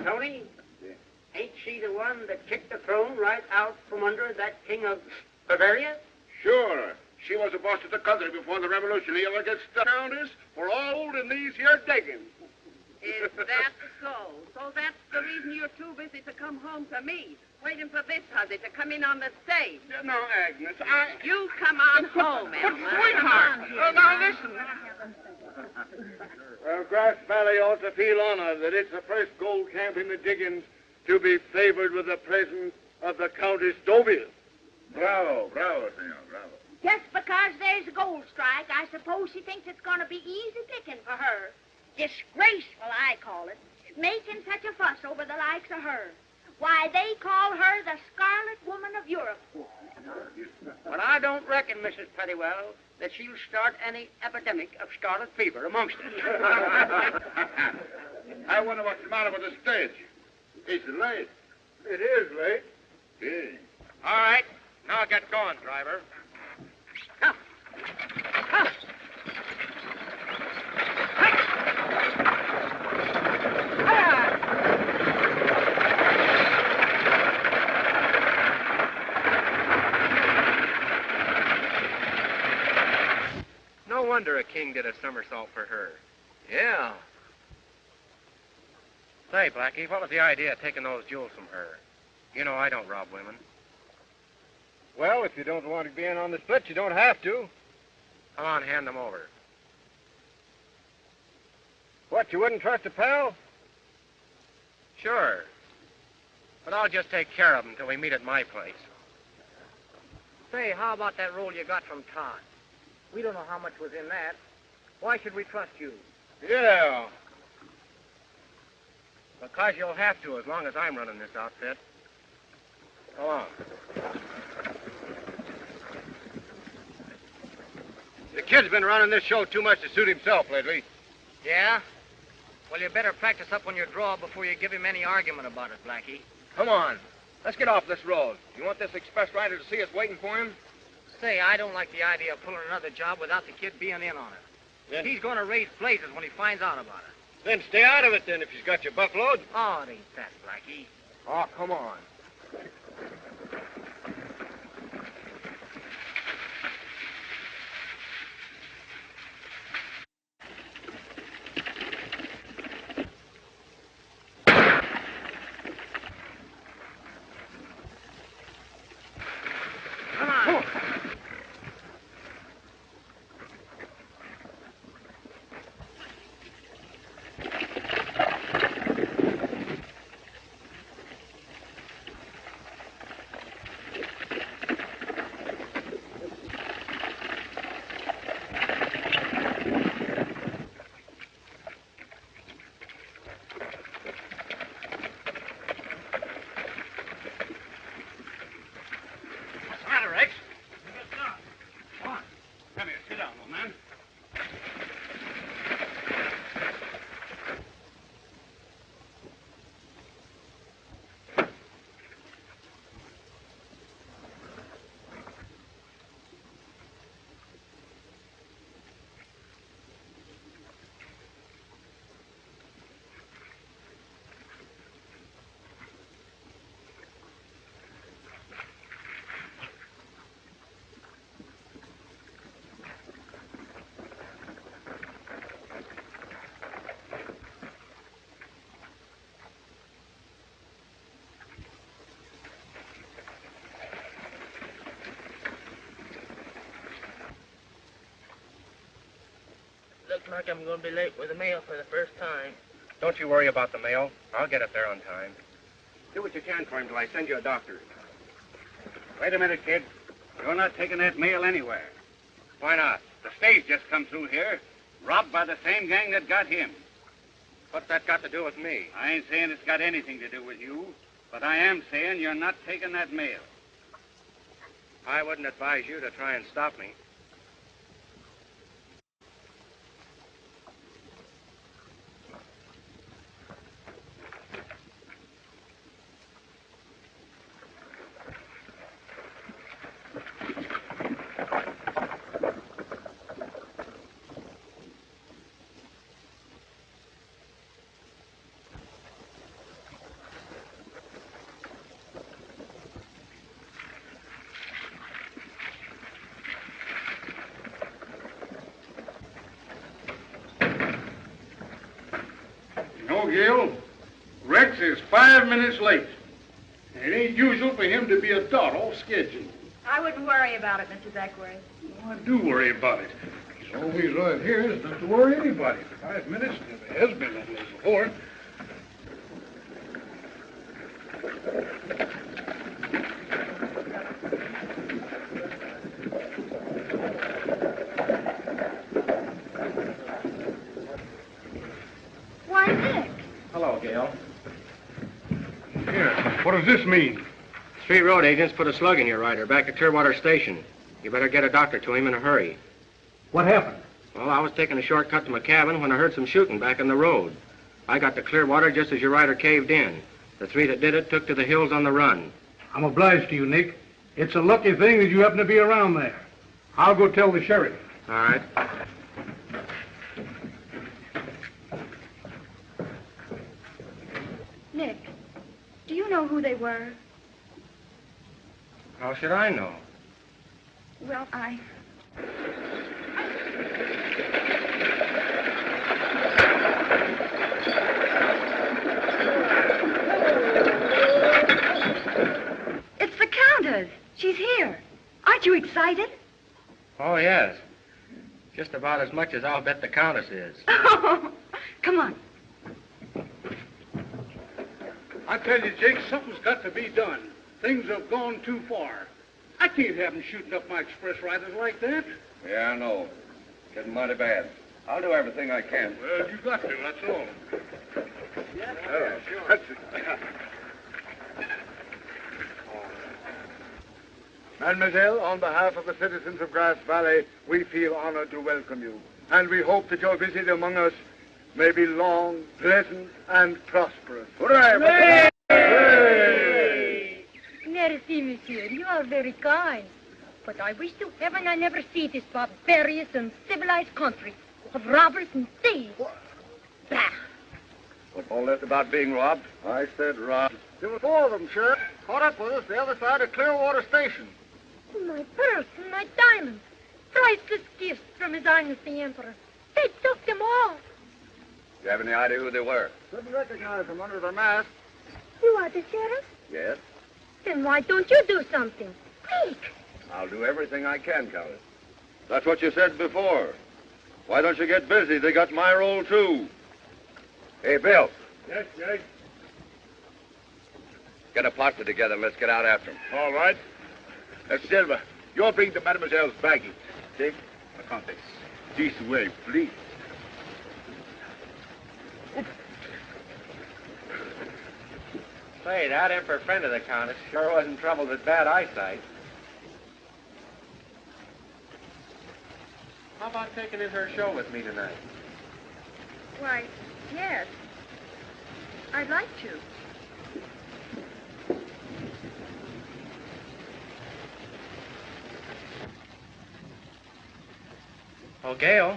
Tony, ain't she the one that kicked the throne right out from under that king of Bavaria? Sure. She was the boss of the country before the revolution. You ever get stuck, Countess? We're all in these here diggings. Is that so? So that's the reason you're too busy to come home to me, waiting for this hussy to come in on the stage. No, Agnes, You come on home, Emma. Sweetheart! Now, listen. Well, Grass Valley ought to feel honored that it's the first gold camp in the diggings to be favored with the presence of the Countess Deauville. Bravo, senor, bravo. Just because there's a gold strike, I suppose she thinks it's going to be easy picking for her. Disgraceful, I call it, making such a fuss over the likes of her. Why, they call her the Scarlet Woman of Europe. But I don't reckon, Mrs. Pettywell, that she'll start any epidemic of scarlet fever amongst us. I wonder what's the matter with the stage. It's late. It is late. Gee. All right. Now get going, driver. Come. Come. No wonder a king did a somersault for her. Yeah. Say, Blackie, what was the idea of taking those jewels from her? You know I don't rob women. Well, if you don't want to be in on the split, you don't have to. Come on, hand them over. What, you wouldn't trust a pal? Sure. But I'll just take care of them until we meet at my place. Say, how about that roll you got from Todd? We don't know how much was in that. Why should we trust you? Yeah. Because you'll have to as long as I'm running this outfit. Go on. The kid's been running this show too much to suit himself lately. Yeah? Well, you better practice up on your draw before you give him any argument about it, Blackie. Come on. Let's get off this road. You want this express rider to see us waiting for him? Say, I don't like the idea of pulling another job without the kid being in on it. Then, He's going to raise blazes when he finds out about it. then stay out of it, then, if he's got your buckload. Oh, it ain't that, Blackie. Oh, come on. Come on. Come here, sit down, old man. Looks like I'm going to be late with the mail for the first time. Don't you worry about the mail. I'll get it there on time. Do what you can for him till I send you a doctor. Wait a minute, kid. You're not taking that mail anywhere. Why not? The stage just come through here, robbed by the same gang that got him. What's that got to do with me? I ain't saying it's got anything to do with you, but I am saying you're not taking that mail. I wouldn't advise you to try and stop me. know, Gil, Rex is 5 minutes late. It ain't usual for him to be a dot off schedule. I wouldn't worry about it, Mr. Beckworth. Oh, I do worry about it. He's always right here. There's not to worry anybody. 5 minutes never has been that late before. Why, Nick? Hello, Gail. Here, what does this mean? Street road agents put a slug in your rider back at Clearwater Station. You better get a doctor to him in a hurry. What happened? Well, I was taking a shortcut to my cabin when I heard some shooting back in the road. I got to Clearwater just as your rider caved in. The three that did it took to the hills on the run. I'm obliged to you, Nick. It's a lucky thing that you happen to be around there. I'll go tell the sheriff. All right. Nick, do you know who they were? How should I know? Well, It's the Countess. She's here. Aren't you excited? Oh, yes. Just about as much as I'll bet the Countess is. Come on. I tell you, Jake, something's got to be done. Things have gone too far. I can't have them shooting up my express riders like that. Yeah, I know. Getting mighty bad. I'll do everything I can. Well, you got to, that's all. That's it. Mademoiselle, on behalf of the citizens of Grass Valley, we feel honored to welcome you. And we hope that your visit among us may be long, pleasant, and prosperous. Hooray! Merci, monsieur. You are very kind. But I wish to heaven I never see this barbarous and civilized country of robbers and thieves. Bah! What's all this about being robbed? I said robbed. There were 4 of them, Sheriff. Caught up with us the other side of Clearwater Station. My purse and my diamonds. Priceless gifts from His Highness the Emperor. They took them all. Do you have any idea who they were? Couldn't recognize them under their mask. You are the sheriff? Yes. Then why don't you do something? Quick! I'll do everything I can, Countess. That's what you said before. Why don't you get busy? They got my role, too. Hey, Bill. Yes, Jake. Get a posse together and let's get out after them. All right. Silver, you'll bring the mademoiselle's baggage. Take the Countess. This way, please. Say, that emperor friend of the Countess sure wasn't troubled with bad eyesight. How about taking in her show with me tonight? Why, yes. I'd like to. Oh, Gail.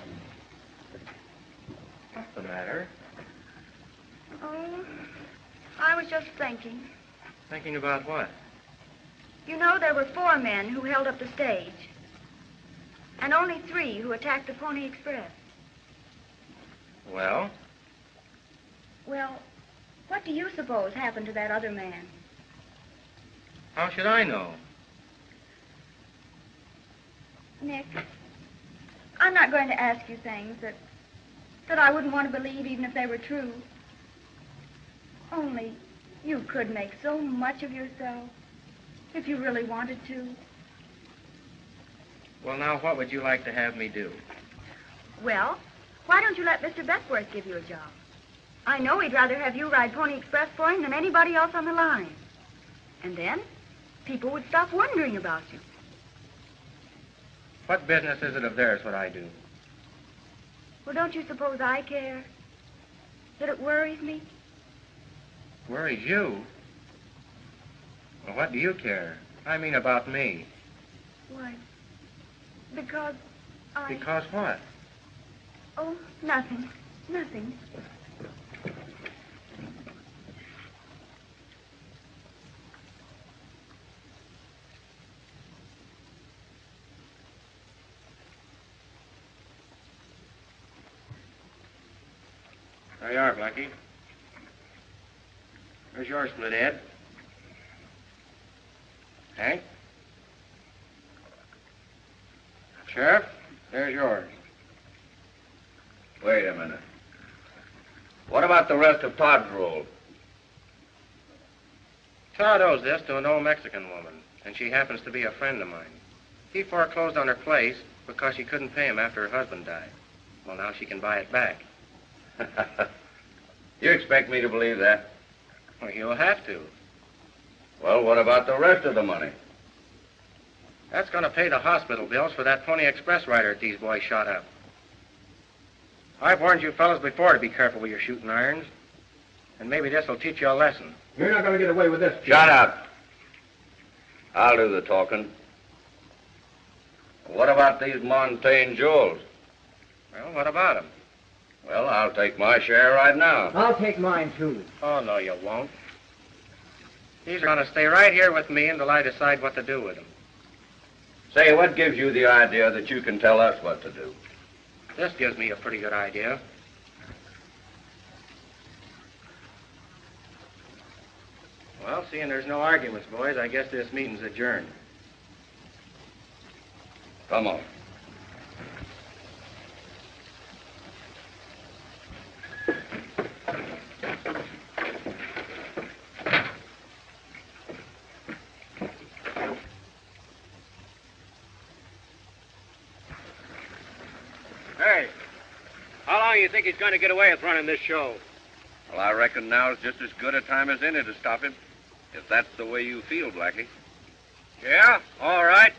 What's the matter? Oh, I was just thinking. Thinking about what? You know, there were 4 men who held up the stage. And only 3 who attacked the Pony Express. Well? Well, what do you suppose happened to that other man? How should I know? Nick, I'm not going to ask you things that I wouldn't want to believe even if they were true. Only you could make so much of yourself if you really wanted to. Well, now, what would you like to have me do? Well, why don't you let Mr. Beckworth give you a job? I know he'd rather have you ride Pony Express for him than anybody else on the line. And then people would stop wondering about you. What business is it of theirs what I do? Well, don't you suppose I care? That it worries me? Worries you? Well, what do you care? I mean about me. Why, because I... Because what? Oh, nothing. Nothing. There you are, Blackie. There's yours, Split Ed. Hank? Sheriff, there's yours. Wait a minute. What about the rest of Todd's roll? Todd owes this to an old Mexican woman, and she happens to be a friend of mine. He foreclosed on her place because she couldn't pay him after her husband died. Well, now she can buy it back. You expect me to believe that? Well, you'll have to. Well, what about the rest of the money? That's going to pay the hospital bills for that Pony Express rider that these boys shot up. I've warned you fellas before to be careful with your shooting irons. And maybe this will teach you a lesson. You're not going to get away with this, Chief. Shut up. I'll do the talking. What about these Montaigne jewels? Well, what about them? Well, I'll take my share right now. I'll take mine, too. Oh, no, you won't. These are going to stay right here with me until I decide what to do with them. Say, what gives you the idea that you can tell us what to do? This gives me a pretty good idea. Well, seeing there's no arguments, boys, I guess this meeting's adjourned. Come on. Hey, how long do you think he's going to get away with running this show? Well, I reckon now's just as good a time as any to stop him. If that's the way you feel, Blackie. Yeah, all right.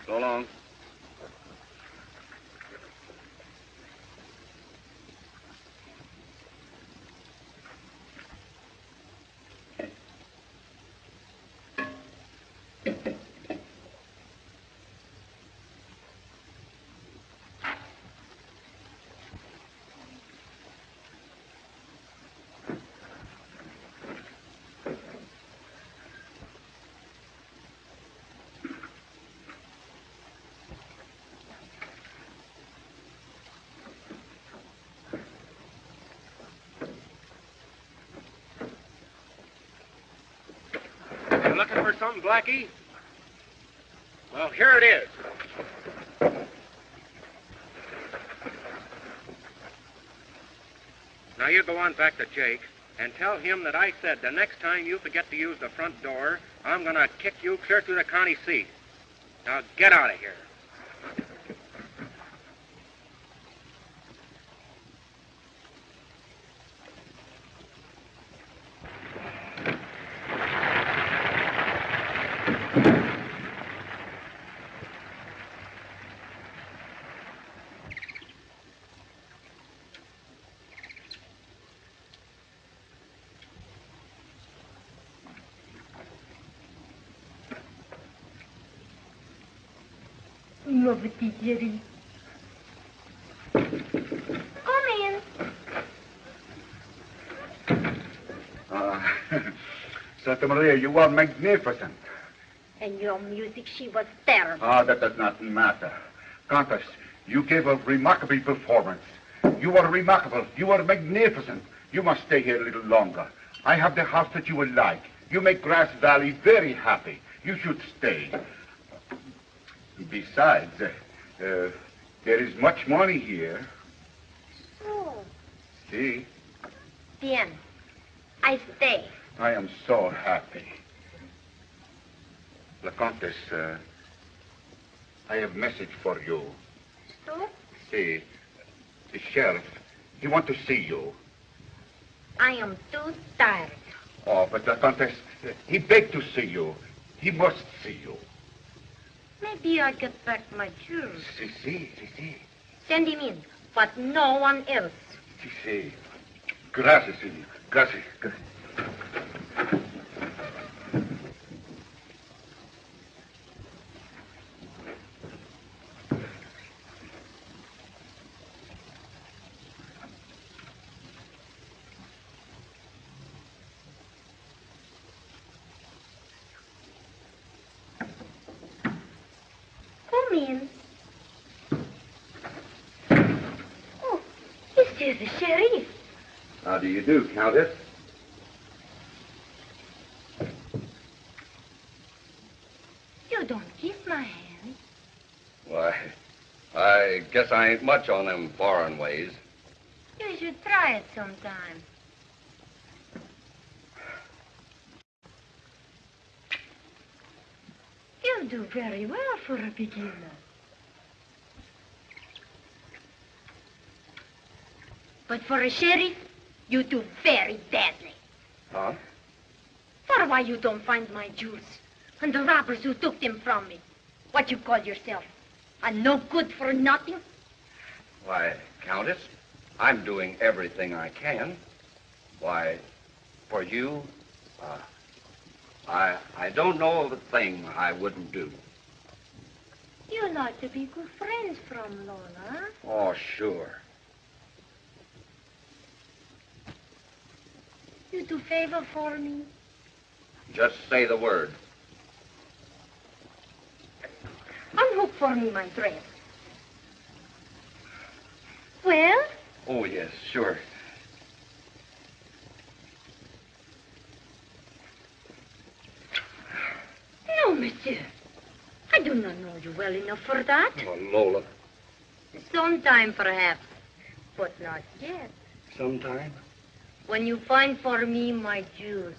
So long. Looking for something, Blackie? Well, here it is. Now you go on back to Jake and tell him that I said the next time you forget to use the front door, I'm going to kick you clear through the county seat. Now get out of here. Lovely, Jerry. Come in. Santa Maria, you are magnificent. And your music, she was terrible. That does not matter. Countess, you gave a remarkable performance. You are remarkable. You are magnificent. You must stay here a little longer. I have the house that you will like. You make Grass Valley very happy. You should stay. Besides, there is much money here. Oh. See? Bien. I stay. I am so happy. La Countess, I have a message for you. So? See, the sheriff, he wants to see you. I am too tired. Oh, but La Countess, he begged to see you. He must see you. Maybe I'll get back my jewels. Si. Send him in, but no one else. Si. Gracias, senor. Gracias. Come in. Oh, this is the sheriff. How do you do, Countess? my hand. Why, I guess I ain't much on them foreign ways. You should try it sometime. You do very well for a beginner. But for a sheriff, you do very badly. Huh? For why you don't find my jewels and the robbers who took them from me? What you call yourself? A no good for nothing? Why, Countess, I'm doing everything I can. Why, for you, I don't know of a thing I wouldn't do. You like to be good friends from Lola. Oh, sure. You do favor for me? Just say the word. Unhook for me my dress. Well? Oh, yes, sure. No, monsieur. I do not know you well enough for that. Oh, Lola. Sometime, perhaps, but not yet. Sometime? When you find for me my jewels.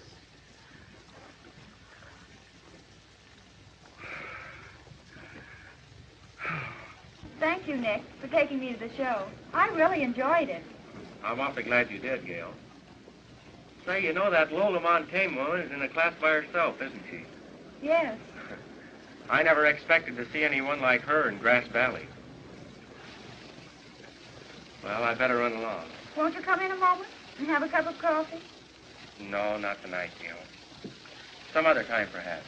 Thank you, Nick, for taking me to the show. I really enjoyed it. I'm awfully glad you did, Gail. Say, you know that Lola Montaigne woman is in a class by herself, isn't she? Yes. I never expected to see anyone like her in Grass Valley. Well, I better run along. Won't you come in a moment and have a cup of coffee? No, not tonight, Gail. Some other time, perhaps.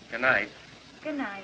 Good night. Good night.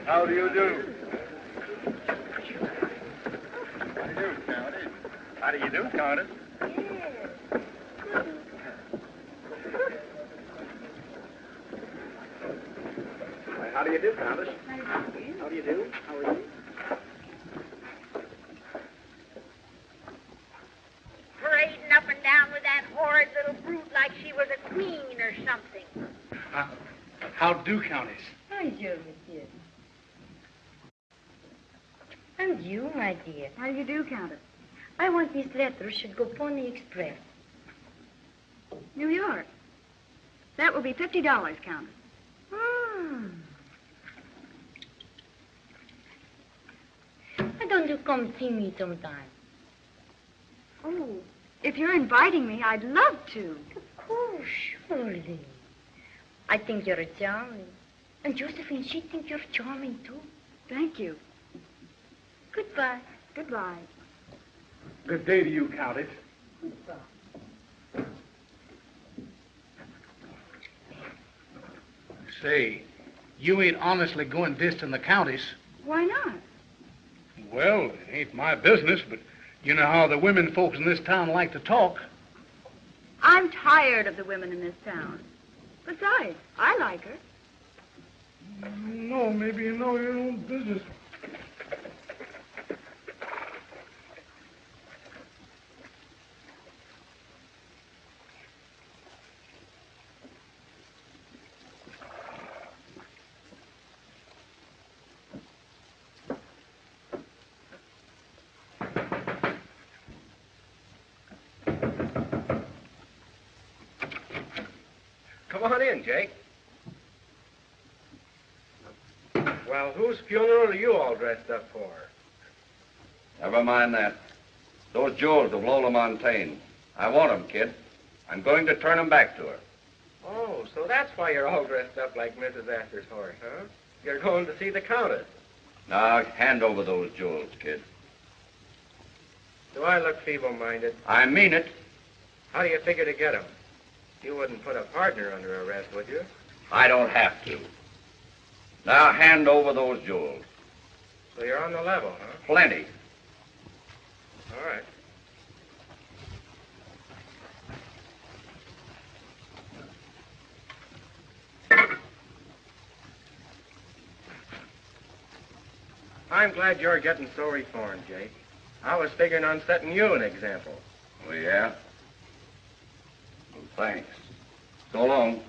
How do you do? How do you do, Countess? How do you do, Countess? How do you do? How are you? Parading up and down with that horrid little brute like she was a queen or something. How do, Countess? Bonjour, monsieur. And you, my dear. How do you do, Countess? I want this letter should go Pony Express. New York. That will be $50, Countess. Why don't you come see me sometime? Oh, if you're inviting me, I'd love to. Of course, surely. I think you're charming. And Josephine, she thinks you're charming, too. Thank you. Goodbye. Goodbye. Good day to you, Countess. Goodbye. Say, you ain't honestly going distant the Countess. Why not? Well, it ain't my business, but you know how the women folks in this town like to talk. I'm tired of the women in this town. Besides, I like her. No, maybe you know your own business. Come on in, Jake. Well, whose funeral are you all dressed up for? Never mind that. Those jewels of Lola Montaigne. I want them, kid. I'm going to turn him back to her. Oh, so that's why you're all dressed up like Mrs. Astor's horse, huh? You're going to see the Countess. Now, hand over those jewels, kid. Do I look feeble-minded? I mean it. How do you figure to get 'em? You wouldn't put a partner under arrest, would you? I don't have to. Now, hand over those jewels. So you're on the level, huh? Plenty. All right. I'm glad you're getting so reformed, Jake. I was figuring on setting you an example. Oh, yeah? Well, thanks. So long.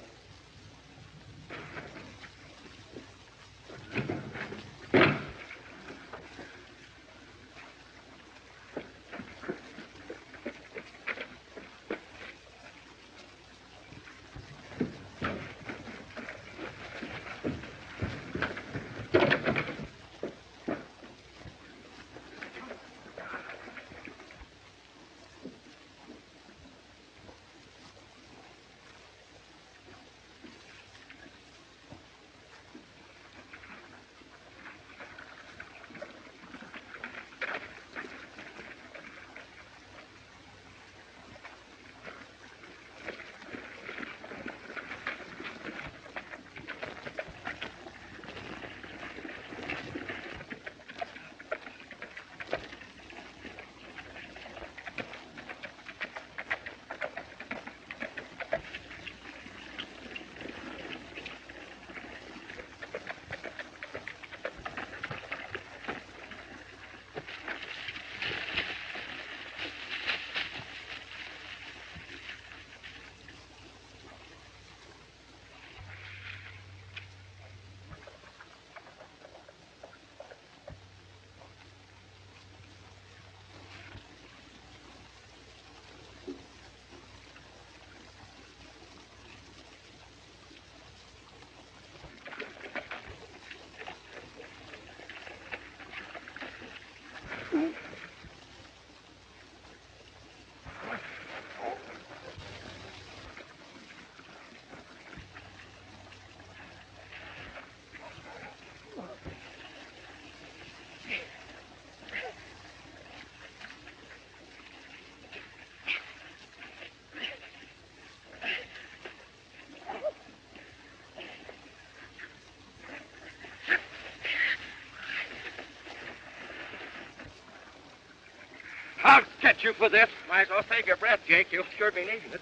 I'll get you for this. Might as well save your breath, Jake. You'll sure be needing it.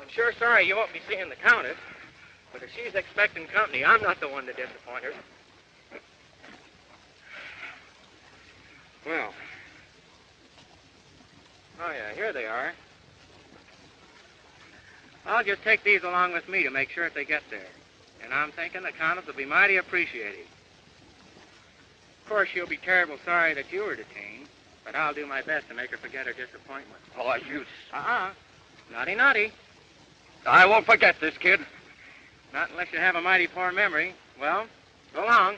I'm sure sorry you won't be seeing the Countess, but if she's expecting company, I'm not the one to disappoint her. Well. Oh, yeah, here they are. I'll just take these along with me to make sure if they get there. And I'm thinking the Countess will be mighty appreciative. Of course, she'll be terrible sorry that you were detained, but I'll do my best to make her forget her disappointment. Oh, you... Naughty, naughty. I won't forget this, kid. Not unless you have a mighty poor memory. Well, so long.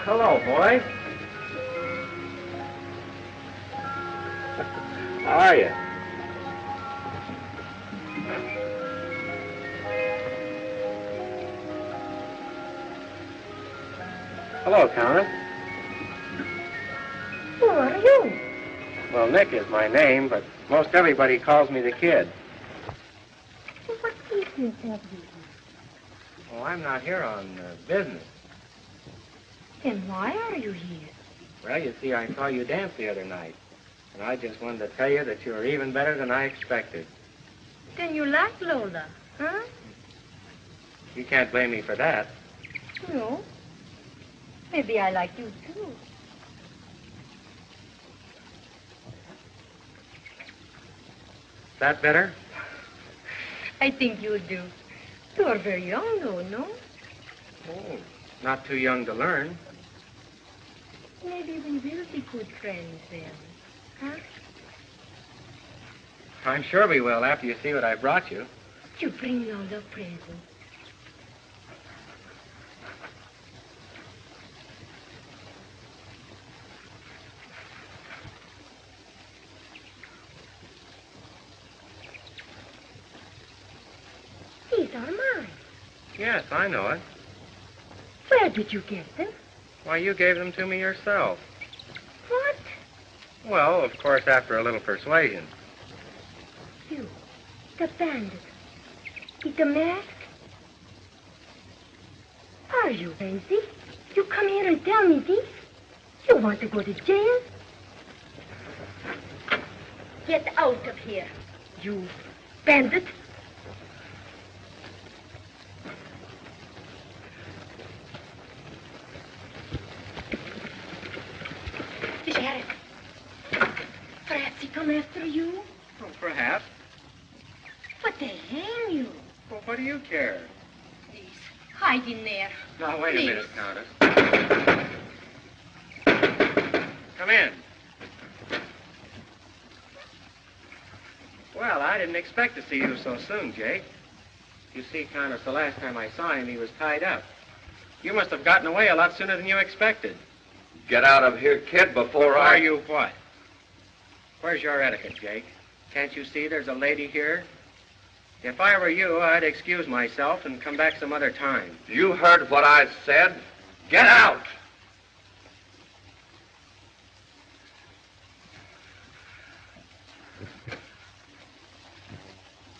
Hello, boy. How are you? Hello, Countess. Who are you? Well, Nick is my name, but most everybody calls me the Kid. What business have you? Well, I'm not here on business. Then why are you here? Well, you see, I saw you dance the other night, and I just wanted to tell you that you were even better than I expected. Then you like Lola, huh? You can't blame me for that. No. Maybe I like you, too. Is that better? I think you do. You are very young, though, no? Oh, not too young to learn. Maybe we will be good friends then, huh? I'm sure we will after you see what I brought you. You bring Lola presents. These are mine. Yes, I know it. Where did you get them? Why, you gave them to me yourself. What? Well, of course, after a little persuasion. You, the bandit, with the mask? Are you crazy? You come here and tell me this? You want to go to jail? Get out of here, you bandit. The sheriff. Perhaps he come after you? Well, perhaps. But they hang you. Well, what do you care? Please, hide in there. Now, wait Please. a minute, Countess. Come in. Well, I didn't expect to see you so soon, Jake. You see, Countess, the last time I saw him, he was tied up. You must have gotten away a lot sooner than you expected. Get out of here, kid, before Are you what? Where's your etiquette, Jake? Can't you see there's a lady here? If I were you, I'd excuse myself and come back some other time. You heard what I said? Get out!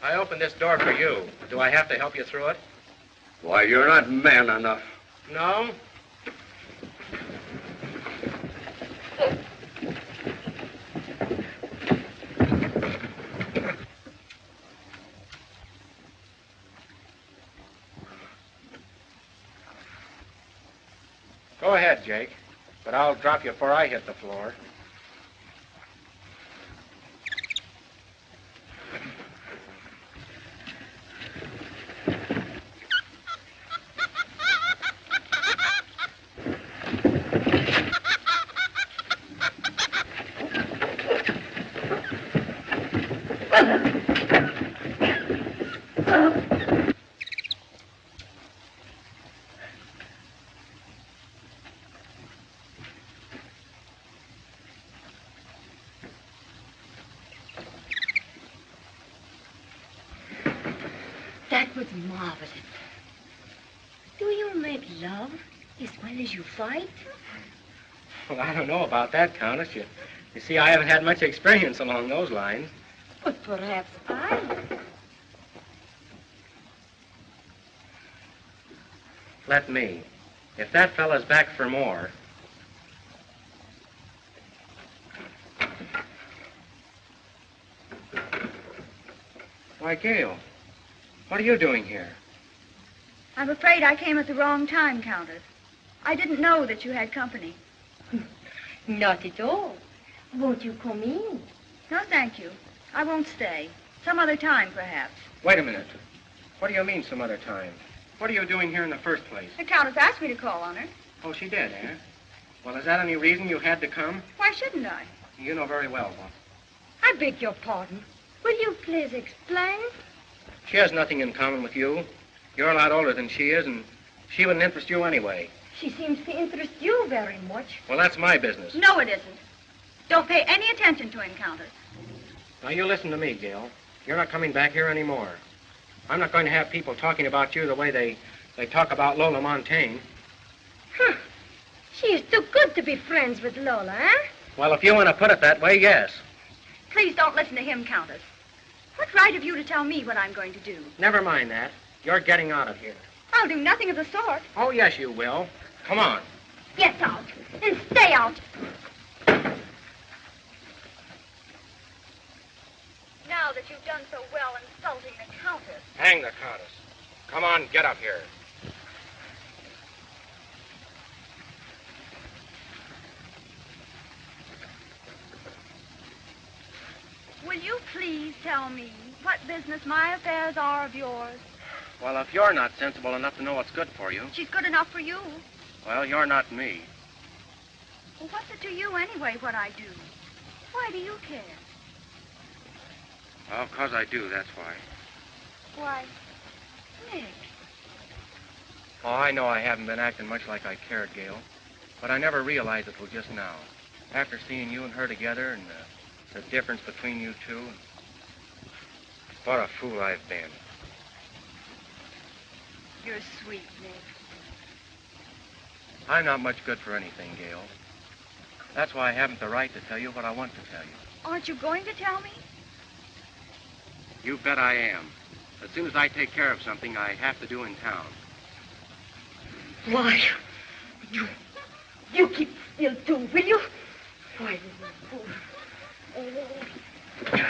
I opened this door for you. Do I have to help you through it? Why, you're not man enough. No? Go ahead, Jake, but I'll drop you before I hit the floor. That was marvelous. Do you make love as well as you fight? Well, I don't know about that, Countess. You see, I haven't had much experience along those lines. But perhaps I. Let me. If that fella's back for more... Why, Gail, what are you doing here? I'm afraid I came at the wrong time, Countess. I didn't know that you had company. Not at all. Won't you come in? No, thank you. I won't stay. Some other time, perhaps. Wait a minute. What do you mean some other time? What are you doing here in the first place? The Countess asked me to call on her. Oh, she did, eh? Well, is that any reason you had to come? Why shouldn't I? You know very well, Bob. I beg your pardon. Will you please explain? She has nothing in common with you. You're a lot older than she is, and she wouldn't interest you anyway. She seems to interest you very much. Well, that's my business. No, it isn't. Don't pay any attention to him, Countess. Now, you listen to me, Gail. You're not coming back here anymore. I'm not going to have people talking about you the way they talk about Lola Montaigne. Huh. She's too good to be friends with Lola, huh? Well, if you want to put it that way, yes. Please don't listen to him, Countess. What right have you to tell me what I'm going to do? Never mind that. You're getting out of here. I'll do nothing of the sort. Oh, yes, you will. Come on. Get out and stay out. Now that you've done so well insulting the Countess. Hang the Countess. Come on, get up here. Will you please tell me what business my affairs are of yours? Well, if you're not sensible enough to know what's good for you, She's good enough for you. well, you're not me. Well, what's it to you anyway what I do? Why do you care? Well, 'cause I do, that's why. Why, Nick. Oh, I know I haven't been acting much like I cared, Gail, but I never realized it till just now. After seeing you and her together and the difference between you two, what a fool I've been. You're sweet, Nick. I'm not much good for anything, Gail. That's why I haven't the right to tell you what I want to tell you. Aren't you going to tell me? You bet I am. As soon as I take care of something I have to do in town. Why, you keep still too, will you? Why, you fool. Oh.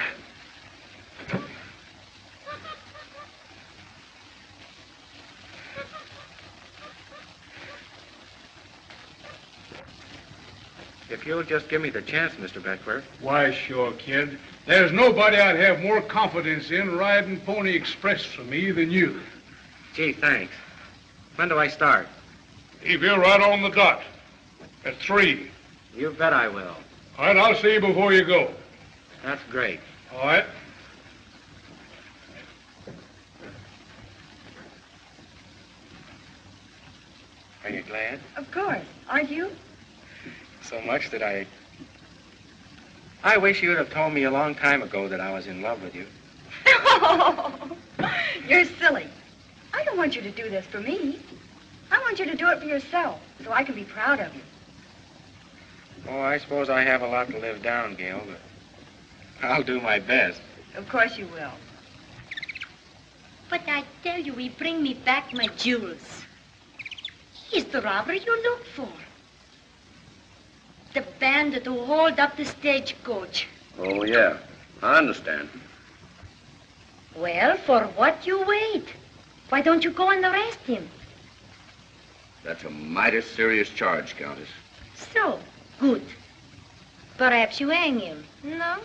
If you'll just give me the chance, Mr. Beckler. Why, sure, kid. There's nobody I'd have more confidence in riding Pony Express for me than you. Gee, thanks. When do I start? Leave you right on the dot. At 3. You bet I will. All right, I'll see you before you go. That's great. All right. Are you glad? Of course. Aren't you? So much that I wish you'd have told me a long time ago that I was in love with you. You're silly. I don't want you to do this for me. I want you to do it for yourself, so I can be proud of you. Oh, I suppose I have a lot to live down, Gail, but I'll do my best. Of course you will. But I tell you, he bring me back my jewels. He's the robber you look for. The bandit who hold up the stagecoach. Oh, yeah. I understand. Well, for what you wait? Why don't you go and arrest him? That's a mighty serious charge, Countess. So, good. Perhaps you hang him, no?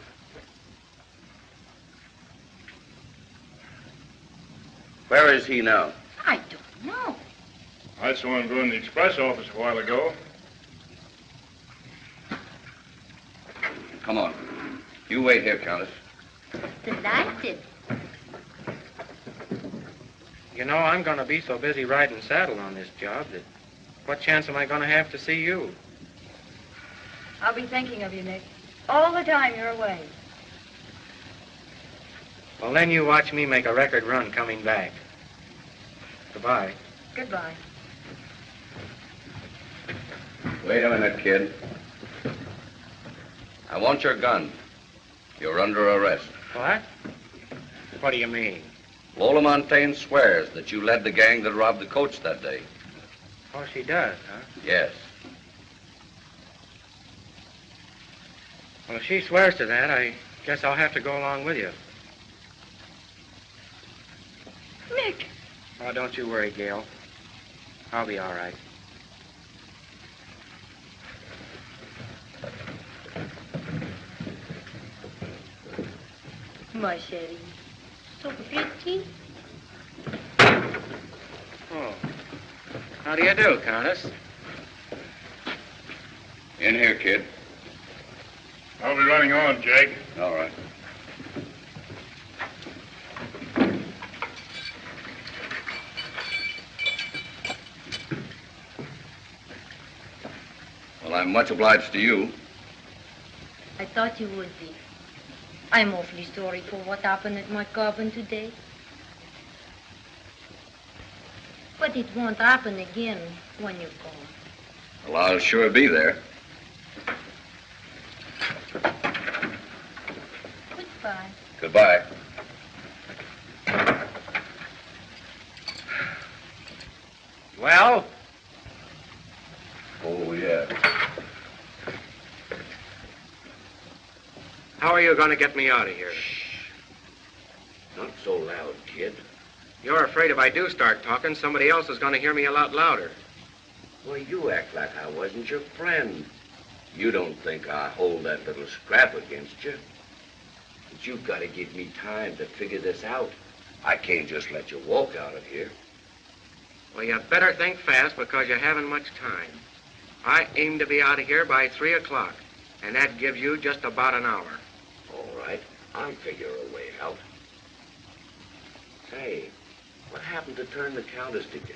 Where is he now? I don't know. I saw him go in the express office a while ago. Come on. You wait here, Countess. Delighted. You know, I'm going to be so busy riding saddle on this job that what chance am I going to have to see you? I'll be thinking of you, Nick. All the time you're away. Well, then you watch me make a record run coming back. Goodbye. Goodbye. Wait a minute, kid. I want your gun. You're under arrest. What? What do you mean? Lola Montaigne swears that you led the gang that robbed the coach that day. Oh, she does, huh? Yes. Well, if she swears to that, I guess I'll have to go along with you. Nick! Oh, don't you worry, Gail. I'll be all right. My chérie. So pretty. Oh. How do you do, Countess? In here, kid. I'll be running on, Jake. All right. Well, I'm much obliged to you. I thought you would be. I'm awfully sorry for what happened at my cabin today. But it won't happen again when you come. Well, I'll sure be there. Goodbye. Goodbye. Well? Oh, yeah. How are you going to get me out of here? Not so loud, kid. You're afraid if I do start talking, somebody else is going to hear me a lot louder. Well, you act like I wasn't your friend. You don't think I hold that little scrap against you. But you've got to give me time to figure this out. I can't just let you walk out of here. Well, you better think fast because you haven't much time. I aim to be out of here by 3 o'clock, and that gives you just about an hour. All right, I'll figure a way out. Say, what happened to turn the Countess to you?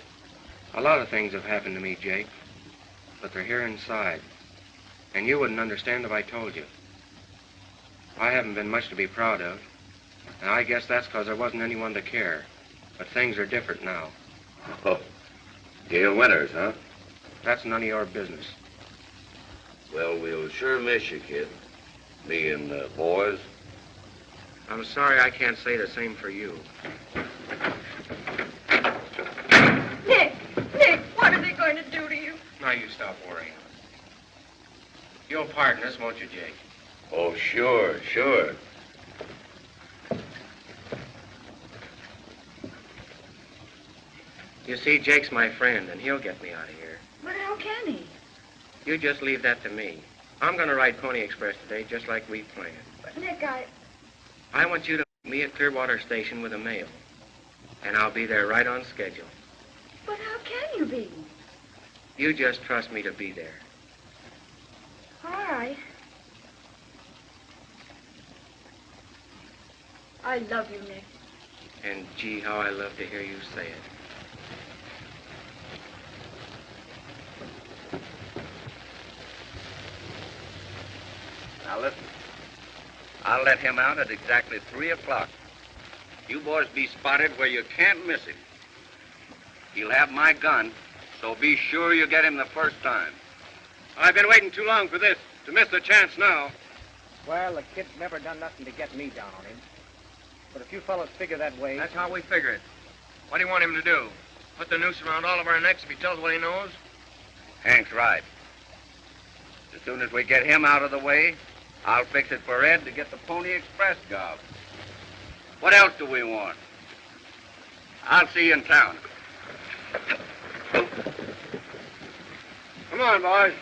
A lot of things have happened to me, Jake, but they're here inside, and you wouldn't understand if I told you. I haven't been much to be proud of, and I guess that's because there wasn't anyone to care, but things are different now. Oh, Gail Winters, huh? That's none of your business. Well, we'll sure miss you, kid. Me and the boys. I'm sorry I can't say the same for you. Nick, what are they going to do to you? Now you stop worrying. You'll pardon us, won't you, Jake? Oh, sure. You see, Jake's my friend, and he'll get me out of here. But how can he? You just leave that to me. I'm going to ride Pony Express today, just like we planned. But Nick, I want you to meet me at Clearwater Station with a mail, and I'll be there right on schedule. But how can you be? You just trust me to be there. All right. I love you, Nick. And gee, how I love to hear you say it. Now listen, I'll let him out at exactly 3 o'clock. You boys be spotted where you can't miss him. He'll have my gun, so be sure you get him the first time. I've been waiting too long for this, to miss the chance now. Well, the kid's never done nothing to get me down on him. But if you fellas figure that way... That's how we figure it. What do you want him to do? Put the noose around all of our necks if he tells what he knows? Hank's right. As soon as we get him out of the way, I'll fix it for Ed to get the Pony Express job. What else do we want? I'll see you in town. Come on, boys.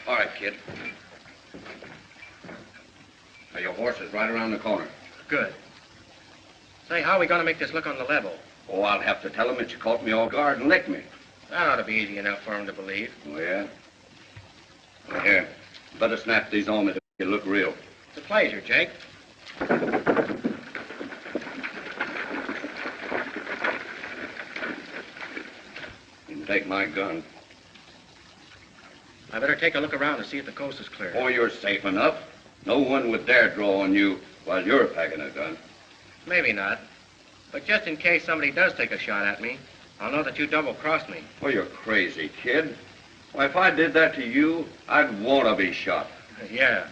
All right, kid. Now, your horse is right around the corner. Good. Say, how are we going to make this look on the level? Oh, I'll have to tell him that you caught me off guard and licked me. That ought to be easy enough for him to believe. Oh, yeah? Well, here, better snap these on me to make it look real. It's a pleasure, Jake. You can take my gun. I better take a look around and see if the coast is clear. Oh, you're safe enough. No one would dare draw on you while you're packing a gun. Maybe not. But just in case somebody does take a shot at me, I'll know that you double-crossed me. Oh, you're crazy, kid. Why, if I did that to you, I'd want to be shot. Yeah.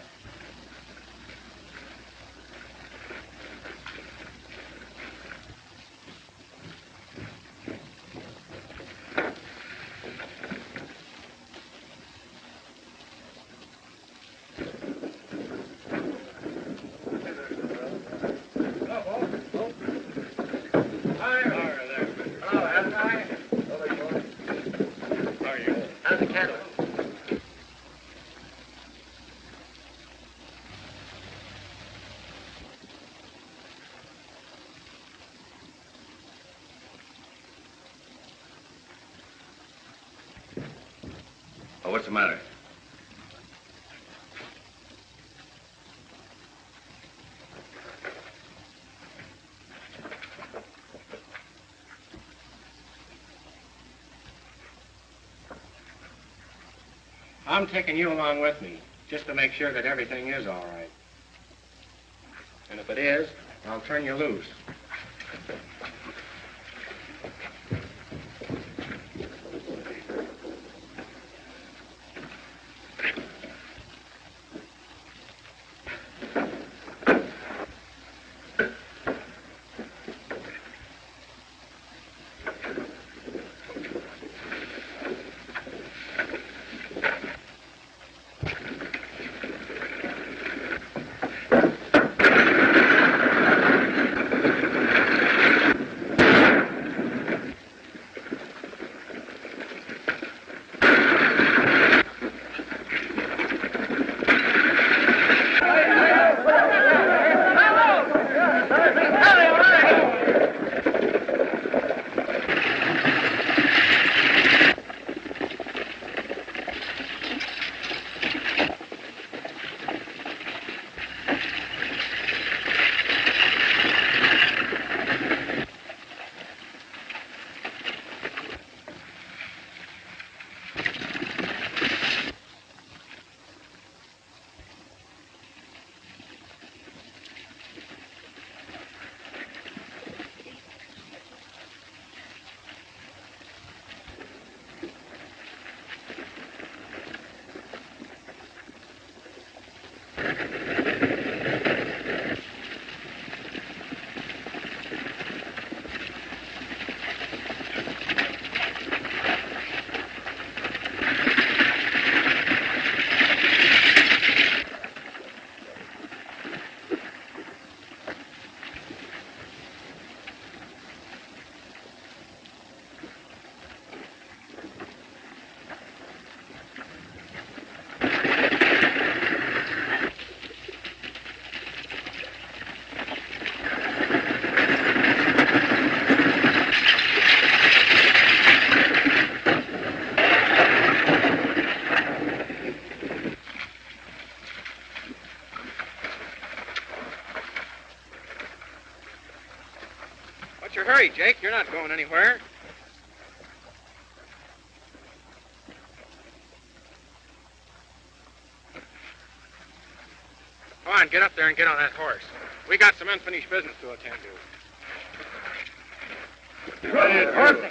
Oh, what's the matter? I'm taking you along with me, just to make sure that everything is all right. And if it is, I'll turn you loose. What's your hurry, Jake? You're not going anywhere. Come on, get up there and get on that horse. We got some unfinished business to attend to.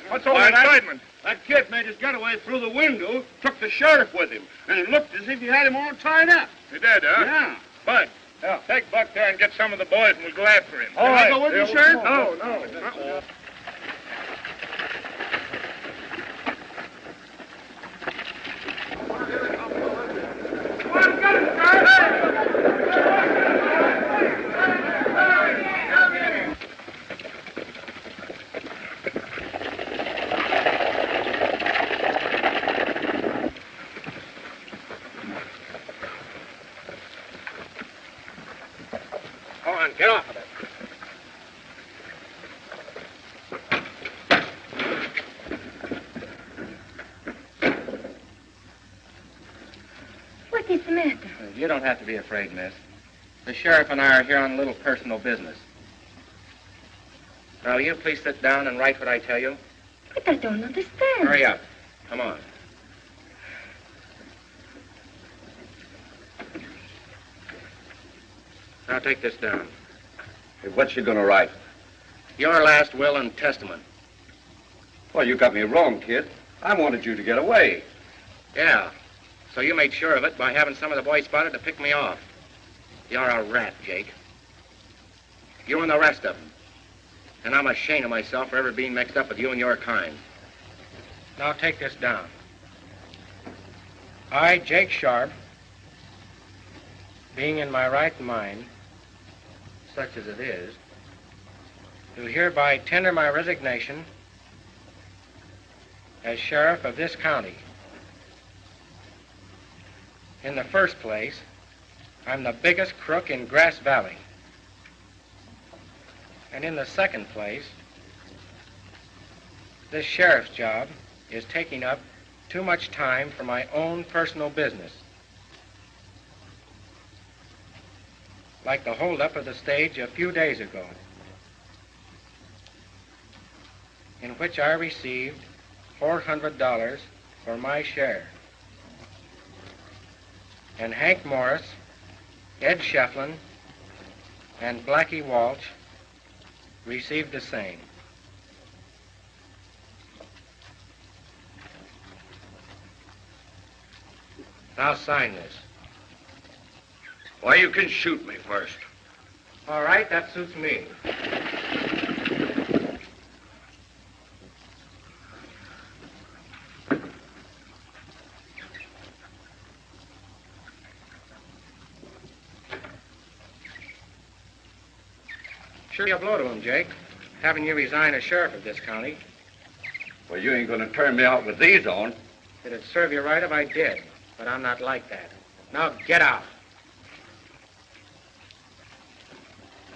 What's all that excitement? That kid made his getaway through the window, took the sheriff with him, and it looked as if he had him all tied up. He did, huh? Yeah. Bud, take Buck there and get some of the boys, and we'll go after him. Can I go with you, Sheriff? No. Get off of it. What is the matter? You don't have to be afraid, miss. The sheriff and I are here on a little personal business. Now, will you please sit down and write what I tell you? But I don't understand. Hurry up. Come on. Now, take this down. Hey, what's she gonna write? Your last will and testament. Well, you got me wrong, kid. I wanted you to get away. Yeah. So you made sure of it by having some of the boys spotted to pick me off. You're a rat, Jake. You and the rest of them. And I'm ashamed of myself for ever being mixed up with you and your kind. Now take this down. I, Jake Sharp, being in my right mind, such as it is, do hereby tender my resignation as sheriff of this county. In the first place, I'm the biggest crook in Grass Valley. And in the second place, this sheriff's job is taking up too much time for my own personal business. Like the holdup of the stage a few days ago, in which I received $400 for my share. and Hank Morris, Ed Shefflin, and Blackie Walsh received the same. Now sign this. Why, you can shoot me first. All right, that suits me. Sure you'll blow to him, Jake. Having you resign as sheriff of this county. Well, you ain't gonna turn me out with these on. It'd serve you right if I did, but I'm not like that. Now get out.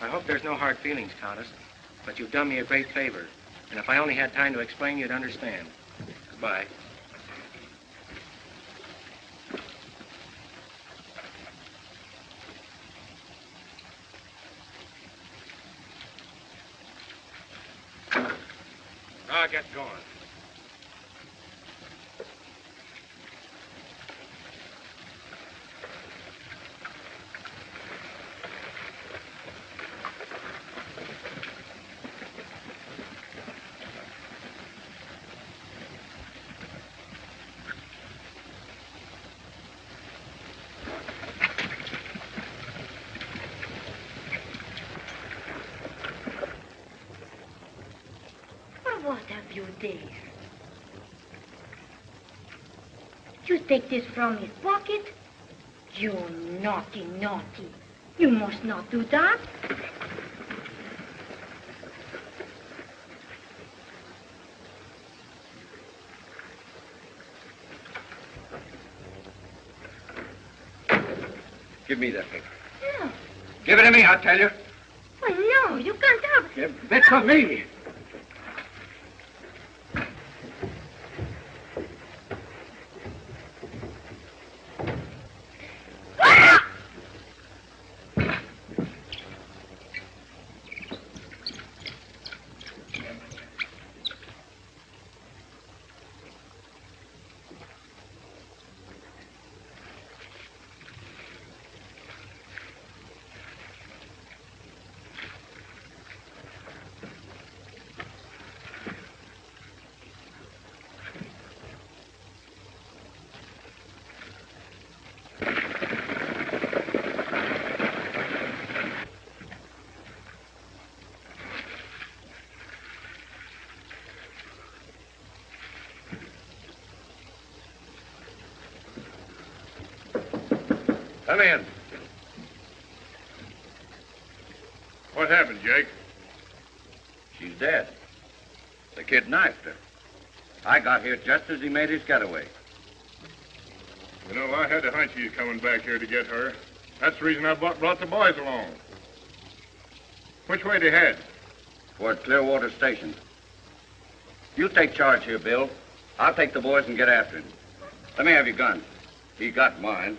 I hope there's no hard feelings, Countess, but you've done me a great favor. And if I only had time to explain, you'd understand. Goodbye. Now get going. What have you there? You take this from his pocket? You naughty, naughty. You must not do that. Give me that paper. No. Give it to me, I tell you. Oh, no, you can't have it. Give it to me. Come in. What happened, Jake? She's dead. The kid knifed her. I got here just as he made his getaway. You know, I had a hunch you coming back here to get her. That's the reason I brought the boys along. Which way they head? Toward Clearwater Station. You take charge here, Bill. I'll take the boys and get after him. Let me have your gun. He got mine.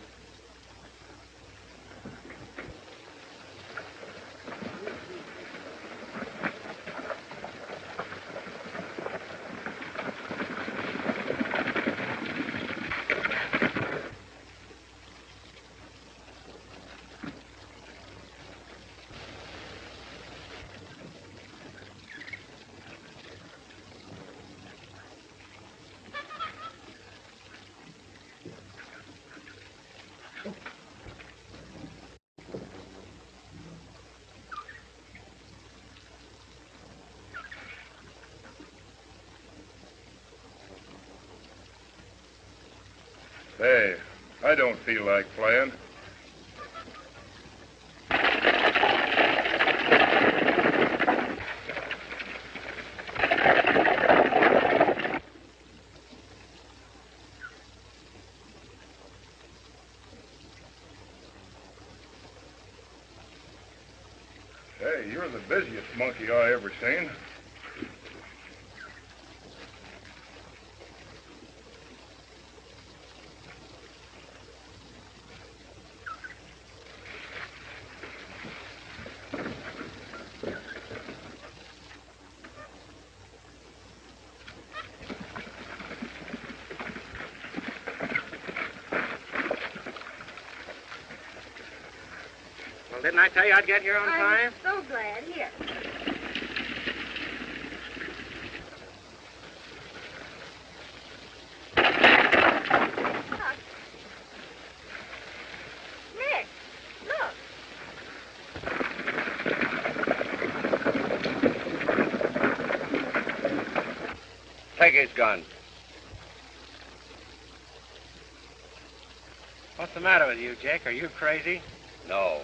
Hey, I don't feel like playing. Hey, you're the busiest monkey I ever seen. Well, didn't I tell you I'd get here on time? I'm so glad. Here. Nick, look. Take his gun. What's the matter with you, Jake? Are you crazy? No,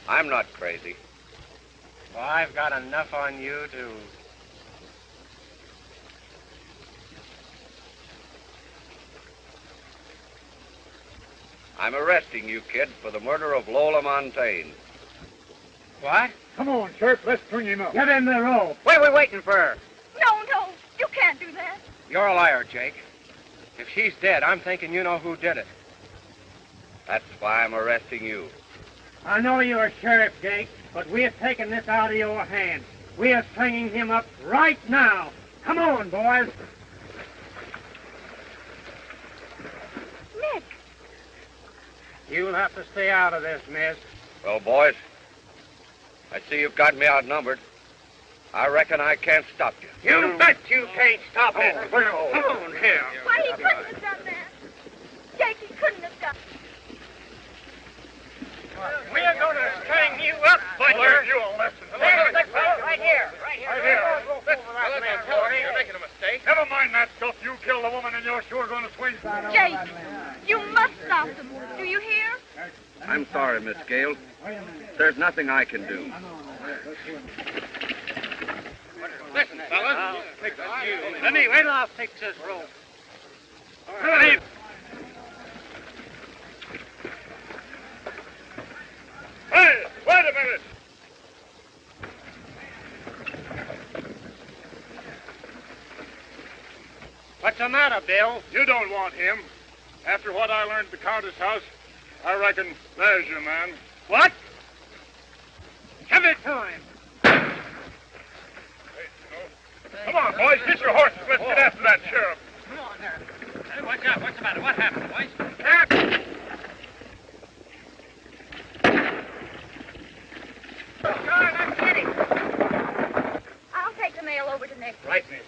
I'm not crazy. Well, I've got enough on you to... I'm arresting you, kid, for the murder of Lola Montaigne. What? Come on, Sheriff, let's string him up. Get in the rope. What are we waiting for? No, you can't do that. You're a liar, Jake. If she's dead, I'm thinking you know who did it. That's why I'm arresting you. I know you're a sheriff, Jake, but we're taking this out of your hands. We are stringing him up right now. Come on, boys. Nick. You'll have to stay out of this, miss. Well, boys, I see you've got me outnumbered. I reckon I can't stop you. You bet you can't stop it. Come on here. Why, he couldn't have done that. Jake, he couldn't have done it. We're going to string you up, I learned you a lesson. Right here. You're making a mistake. Never mind that stuff. You killed the woman and you're sure going to swing. Jake, you must stop them. Do you hear? I'm sorry, Miss Gale. There's nothing I can do. Listen, fellas. Let me wait till I'll fix this rope. Hey, wait a minute. What's the matter, Bill? You don't want him. After what I learned at the Countess house, I reckon there's your man. What? Give it to him. Come on, boys. Get your horses. Let's get after that sheriff. Come on there. Hey, watch out. What's the matter? What happened, boys? Darn, I'm kidding. I'll take the mail over to Nick. Right, miss.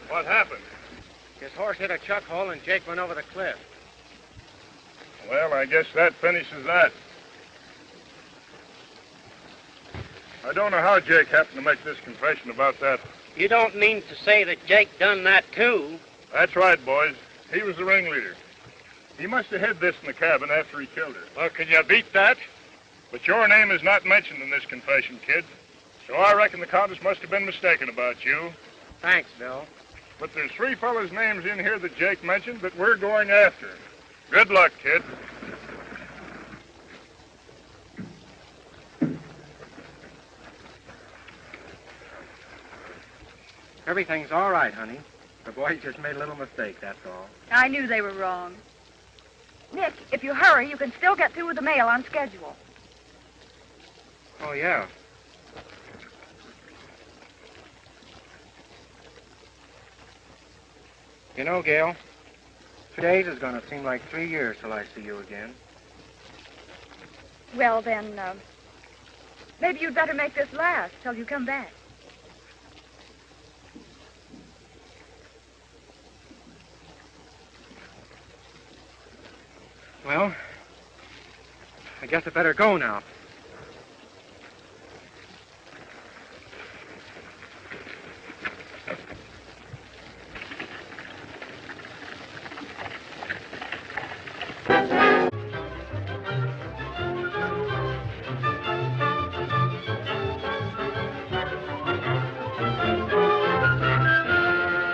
What happened? His horse hit a chuck hole and Jake went over the cliff. Well, I guess that finishes that. I don't know how Jake happened to make this confession about that. You don't mean to say that Jake done that, too? That's right, boys. He was the ringleader. He must have hid this in the cabin after he killed her. Well, can you beat that? But your name is not mentioned in this confession, kid. So I reckon the Countess must have been mistaken about you. Thanks, Bill. But there's 3 fellas' names in here that Jake mentioned that we're going after. Good luck, kid. Everything's all right, honey. The boys just made a little mistake, that's all. I knew they were wrong. Nick, if you hurry, you can still get through with the mail on schedule. Oh, yeah. You know, Gail, 3 days is going to seem like 3 years till I see you again. Well, then, maybe you'd better make this last till you come back. Well, I guess I better go now.